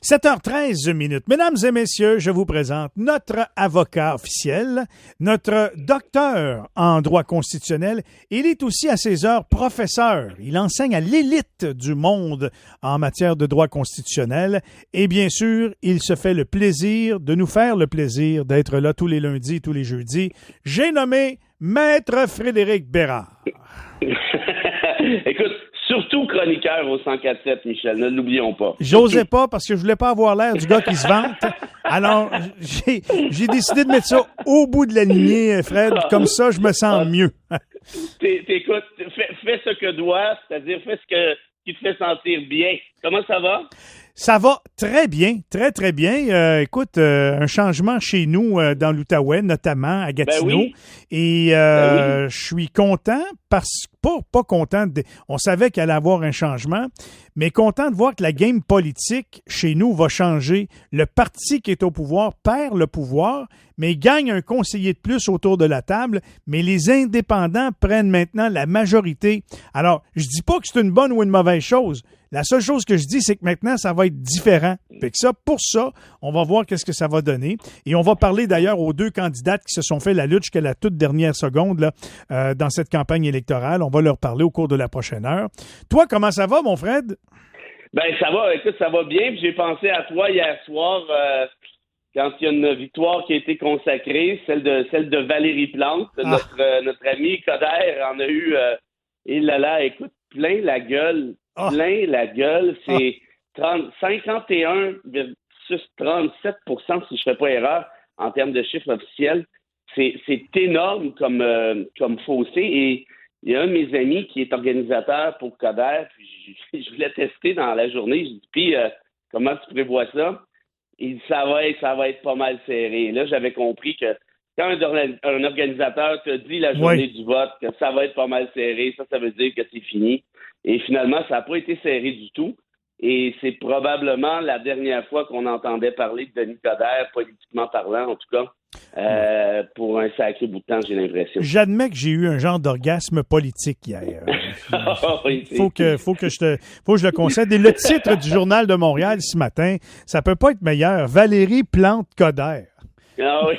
7h13 minutes. Mesdames et messieurs, je vous présente notre avocat officiel, notre docteur en droit constitutionnel. Il est aussi à ses heures professeur. Il enseigne à l'élite du monde en matière de droit constitutionnel. Et bien sûr, il se fait le plaisir de nous faire le plaisir d'être là tous les lundis et tous les jeudis. J'ai nommé Maître Frédéric Bérard. Écoute, surtout chroniqueur au 104.7, Michel, ne l'oublions pas. J'osais pas parce que je voulais pas avoir l'air du gars qui se vante. Alors, j'ai décidé de mettre ça au bout de la lignée, Fred. Comme ça, je me sens mieux. Écoute, fais ce que doit, c'est-à-dire fais ce qui te fait sentir bien. Comment ça va? Ça va très bien, très, très bien. Écoute, un changement chez nous dans l'Outaouais, notamment à Gatineau. Ben oui. Et je suis content pas content. On savait qu'il allait avoir un changement, mais content de voir que la game politique chez nous va changer. Le parti qui est au pouvoir perd le pouvoir, mais gagne un conseiller de plus autour de la table. Mais les indépendants prennent maintenant la majorité. Alors, je dis pas que c'est une bonne ou une mauvaise chose. La seule chose que je dis, c'est que maintenant, ça va être différent. Fait que ça, pour ça, on va voir qu'est-ce que ça va donner. Et on va parler d'ailleurs aux deux candidates qui se sont fait la lutte jusqu'à la toute dernière seconde là, dans cette campagne électorale. On va leur parler au cours de la prochaine heure. Toi, comment ça va, mon Fred? Ben, ça va. Écoute, ça va bien. Puis j'ai pensé à toi hier soir quand il y a une victoire qui a été consacrée, celle de Valérie Plante. Notre ami Coderre en a eu, écoute, plein la gueule. Plein la gueule, c'est 51 versus 37 si je ne fais pas erreur, en termes de chiffres officiels. C'est énorme comme fossé. Et il y a un de mes amis qui est organisateur pour Coderre, puis je voulais tester dans la journée. Je dis, puis comment tu prévois ça? Il dit, ça va être pas mal serré. Là, j'avais compris que quand un organisateur te dit la journée du vote que ça va être pas mal serré, ça veut dire que c'est fini. Et finalement, ça n'a pas été serré du tout. Et c'est probablement la dernière fois qu'on entendait parler de Denis Coderre, politiquement parlant, en tout cas, pour un sacré bout de temps, j'ai l'impression. J'admets que j'ai eu un genre d'orgasme politique hier. Faut que je le concède. Et le titre du Journal de Montréal ce matin, ça peut pas être meilleur. Valérie Plante Coderre. Ah oui.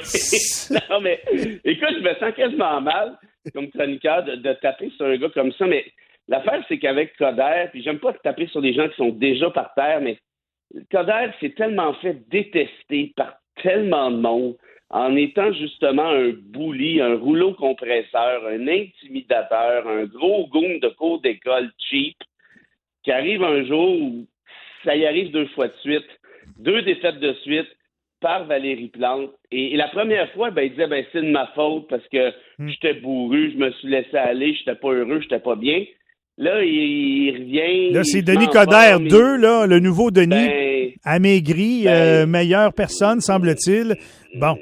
Non, mais écoute, je me sens quasiment mal comme chroniqueur de taper sur un gars comme ça, mais l'affaire, c'est qu'avec Coderre, puis j'aime pas taper sur des gens qui sont déjà par terre, mais Coderre s'est tellement fait détester par tellement de monde en étant justement un bully, un rouleau compresseur, un intimidateur, un gros goon de cours d'école cheap, qui arrive un jour où ça y arrive 2 fois de suite, 2 défaites de suite, par Valérie Plante. Et la première fois, il disait, c'est de ma faute parce que j'étais bourru, je me suis laissé aller, j'étais pas heureux, j'étais pas bien. Là, il revient... Là, c'est Denis Coderre 2, là, le nouveau Denis, amaigri, meilleure personne, semble-t-il. Bon.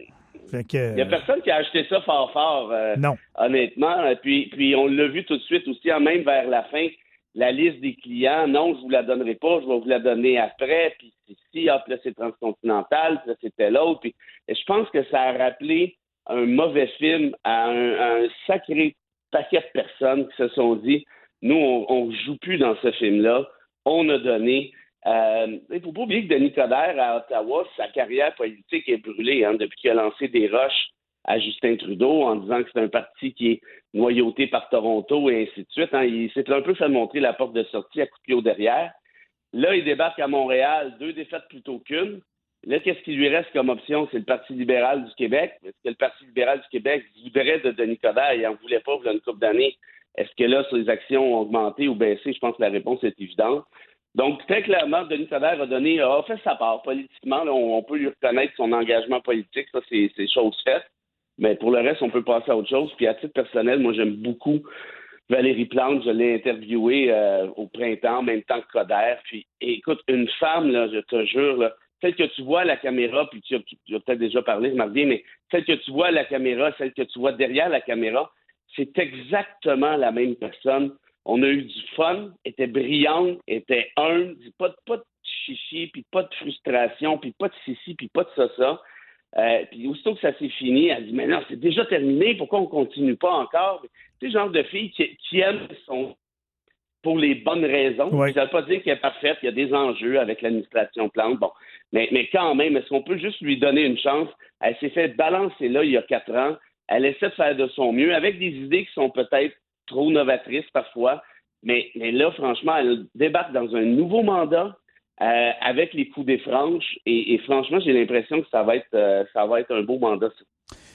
Fait que... Il n'y a personne qui a acheté ça fort, non. Honnêtement. Puis on l'a vu tout de suite aussi, même vers la fin, la liste des clients, non, je vous la donnerai pas, je vais vous la donner après, puis ici, hop, là, c'est Transcontinental, puis là, c'était l'autre. Puis je pense que ça a rappelé un mauvais film à un sacré paquet de personnes qui se sont dit, nous, on joue plus dans ce film-là, on a donné. Il ne faut pas oublier que Denis Coderre, à Ottawa, sa carrière politique est brûlée depuis qu'il a lancé des roches à Justin Trudeau en disant que c'est un parti qui est noyauté par Toronto et ainsi de suite. Il s'est un peu fait montrer la porte de sortie à coup de pied au derrière. Là, il débarque à Montréal, 2 défaites plutôt qu'une. Là, qu'est-ce qui lui reste comme option? C'est le Parti libéral du Québec. Est-ce que le Parti libéral du Québec voudrait de Denis Coderre? Il n'en voulait pas il y a une couple d'années. Est-ce que là, ses actions ont augmenté ou baissé? Je pense que la réponse est évidente. Donc, très clairement, Denis Coderre a fait sa part politiquement. Là, on peut lui reconnaître son engagement politique. Ça, c'est chose faite. Mais pour le reste, on peut passer à autre chose. Puis à titre personnel, moi, j'aime beaucoup Valérie Plante. Je l'ai interviewée au printemps, en même temps que Coderre. Puis écoute, une femme, là, je te jure, là, celle que tu vois à la caméra, puis tu as peut-être déjà parlé, je m'en reviens, mais celle que tu vois à la caméra, celle que tu vois derrière la caméra, c'est exactement la même personne. On a eu du fun, était brillante, était humble, pas de chichi, puis pas de frustration, puis pas de cici, puis pas de ça. Puis aussitôt que ça s'est fini, elle dit « Mais non, c'est déjà terminé, pourquoi on continue pas encore? » C'est le genre de fille qui aime pour les bonnes raisons. Oui. Ça ne veut pas dire qu'elle est parfaite, il y a des enjeux avec l'administration Plante, bon. Mais quand même, est-ce qu'on peut juste lui donner une chance? Elle s'est fait balancer là il y a 4 ans. Elle essaie de faire de son mieux, avec des idées qui sont peut-être trop novatrices parfois. Mais là, franchement, elle débarque dans un nouveau mandat avec les coups des franches. Et franchement, j'ai l'impression que ça va être un beau mandat, ça.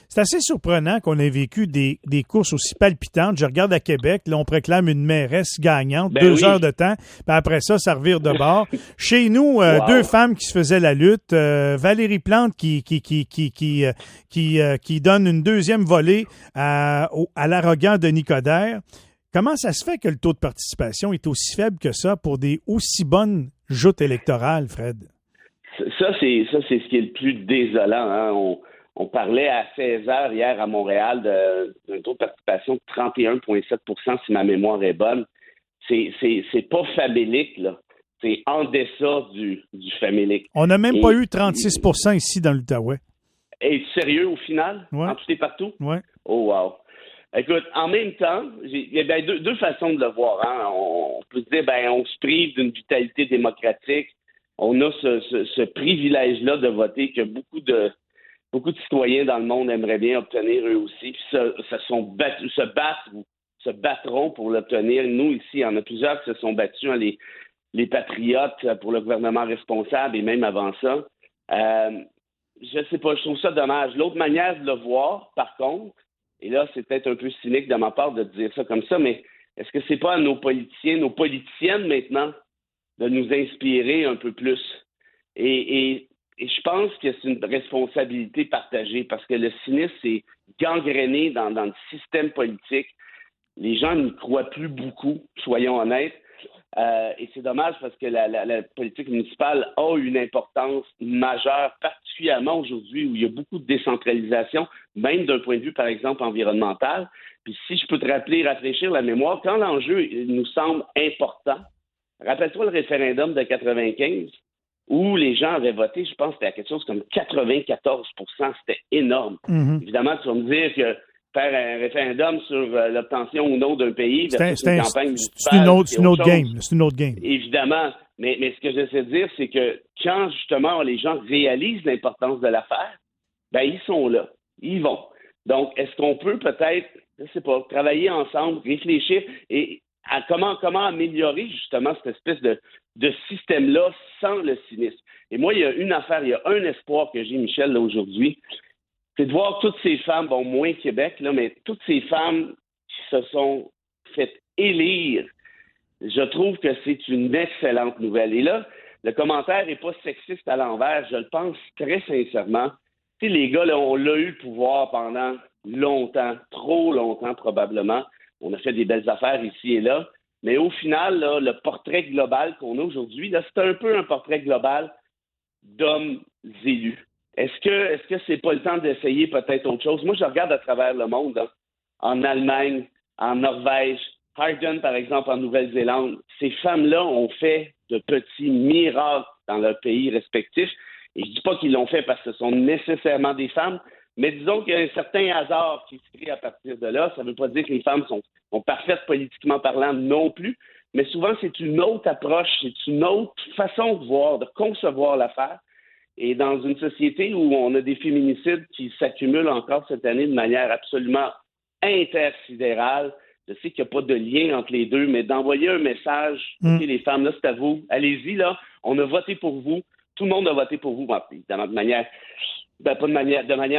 C'est assez surprenant qu'on ait vécu des courses aussi palpitantes. Je regarde à Québec, là, on proclame une mairesse gagnante, 2 heures de temps, puis après ça revire de bord. Chez nous, Wow. 2 femmes qui se faisaient la lutte. Valérie Plante qui donne une deuxième volée à l'arrogant Denis Coderre. Comment ça se fait que le taux de participation est aussi faible que ça pour des aussi bonnes joutes électorales, Fred? Ça, c'est ce qui est le plus désolant, hein? On parlait à 16 heures hier à Montréal d'un taux de participation de 31,7 % si ma mémoire est bonne. C'est pas famélique, là. C'est en deçà du famélique. On n'a même pas eu 36 % ici dans l'Outaouais. Es-tu sérieux au final? Ouais. En tout et partout? Oui. Oh wow. Écoute, en même temps, il y a deux façons de le voir. Hein? On peut se dire, on se prive d'une vitalité démocratique. On a ce privilège-là de voter que beaucoup de citoyens dans le monde aimeraient bien obtenir eux aussi. Puis se battront pour l'obtenir. Nous, ici, il y en a plusieurs qui se sont battus, hein, les patriotes pour le gouvernement responsable et même avant ça. Je sais pas, je trouve ça dommage. L'autre manière de le voir, par contre, et là, c'est peut-être un peu cynique de ma part de dire ça comme ça, mais est-ce que c'est pas à nos politiciens, nos politiciennes maintenant, de nous inspirer un peu plus? Et je pense que c'est une responsabilité partagée parce que le cynisme est gangréné dans le système politique. Les gens n'y croient plus beaucoup, soyons honnêtes. Et c'est dommage parce que la politique municipale a une importance majeure, particulièrement aujourd'hui où il y a beaucoup de décentralisation, même d'un point de vue, par exemple, environnemental. Puis si je peux te rafraîchir la mémoire, quand l'enjeu nous semble important, rappelle-toi le référendum de 95 où les gens avaient voté, je pense que c'était à quelque chose comme 94 %, c'était énorme. Mm-hmm. Évidemment, tu vas me dire que faire un référendum sur l'obtention ou non d'un pays, c'est une autre game. C'est une autre game. Évidemment. Mais ce que j'essaie de dire, c'est que quand, justement, les gens réalisent l'importance de l'affaire, ils sont là. Ils vont. Donc, est-ce qu'on peut peut-être, je sais pas, travailler ensemble, réfléchir et à comment améliorer, justement, cette espèce de système-là sans le cynisme? Et moi, il y a une affaire, il y a un espoir que j'ai, Michel, là, aujourd'hui, c'est de voir toutes ces femmes, moins Québec, là, mais toutes ces femmes qui se sont faites élire. Je trouve que c'est une excellente nouvelle. Et là, le commentaire n'est pas sexiste à l'envers, je le pense très sincèrement. Tu sais, les gars, là, on l'a eu le pouvoir pendant longtemps, trop longtemps probablement. On a fait des belles affaires ici et là. Mais au final, là, le portrait global qu'on a aujourd'hui, là, c'est un peu un portrait global d'hommes élus. Est-ce que c'est pas le temps d'essayer peut-être autre chose? Moi, je regarde à travers le monde, hein, en Allemagne, en Norvège, Harden, par exemple, en Nouvelle-Zélande. Ces femmes-là ont fait de petits miracles dans leurs pays respectifs. Et je dis pas qu'ils l'ont fait parce que ce sont nécessairement des femmes, mais disons qu'il y a un certain hasard qui se crée à partir de là. Ça ne veut pas dire que les femmes sont parfaites politiquement parlant non plus, mais souvent, c'est une autre approche, c'est une autre façon de voir, de concevoir l'affaire. Et dans une société où on a des féminicides qui s'accumulent encore cette année de manière absolument intersidérale, je sais qu'il n'y a pas de lien entre les deux, mais d'envoyer un message, OK, les femmes, là, c'est à vous, allez-y, là, on a voté pour vous, tout le monde a voté pour vous, évidemment, de manière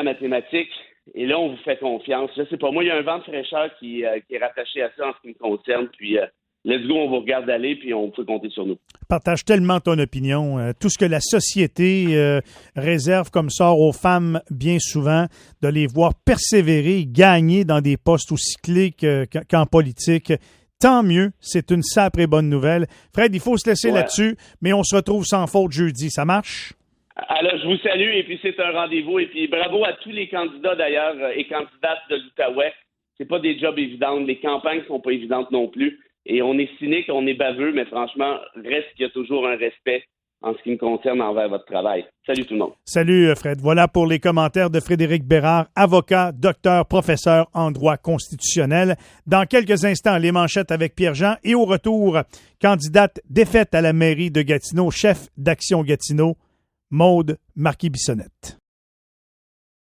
mathématique, et là, on vous fait confiance. Je sais pas, moi, il y a un vent de fraîcheur qui est rattaché à ça en ce qui me concerne, puis let's go, on vous regarde aller, puis on peut compter sur nous. Partage tellement ton opinion. Tout ce que la société réserve comme sort aux femmes, bien souvent, de les voir persévérer, gagner dans des postes aussi clés qu'en politique. Tant mieux, c'est une sacrée bonne nouvelle. Fred, il faut se laisser là-dessus, mais on se retrouve sans faute jeudi. Ça marche? Alors, je vous salue, et puis c'est un rendez-vous. Et puis bravo à tous les candidats, d'ailleurs, et candidates de l'Outaouais. C'est pas des jobs évidents. Les campagnes sont pas évidentes non plus. Et on est cynique, on est baveux, mais franchement, reste qu'il y a toujours un respect en ce qui me concerne envers votre travail. Salut tout le monde. Salut Fred. Voilà pour les commentaires de Frédéric Bérard, avocat, docteur, professeur en droit constitutionnel. Dans quelques instants, les manchettes avec Pierre-Jean et au retour, candidate défaite à la mairie de Gatineau, chef d'Action Gatineau, Maude Marquis-Bissonnette.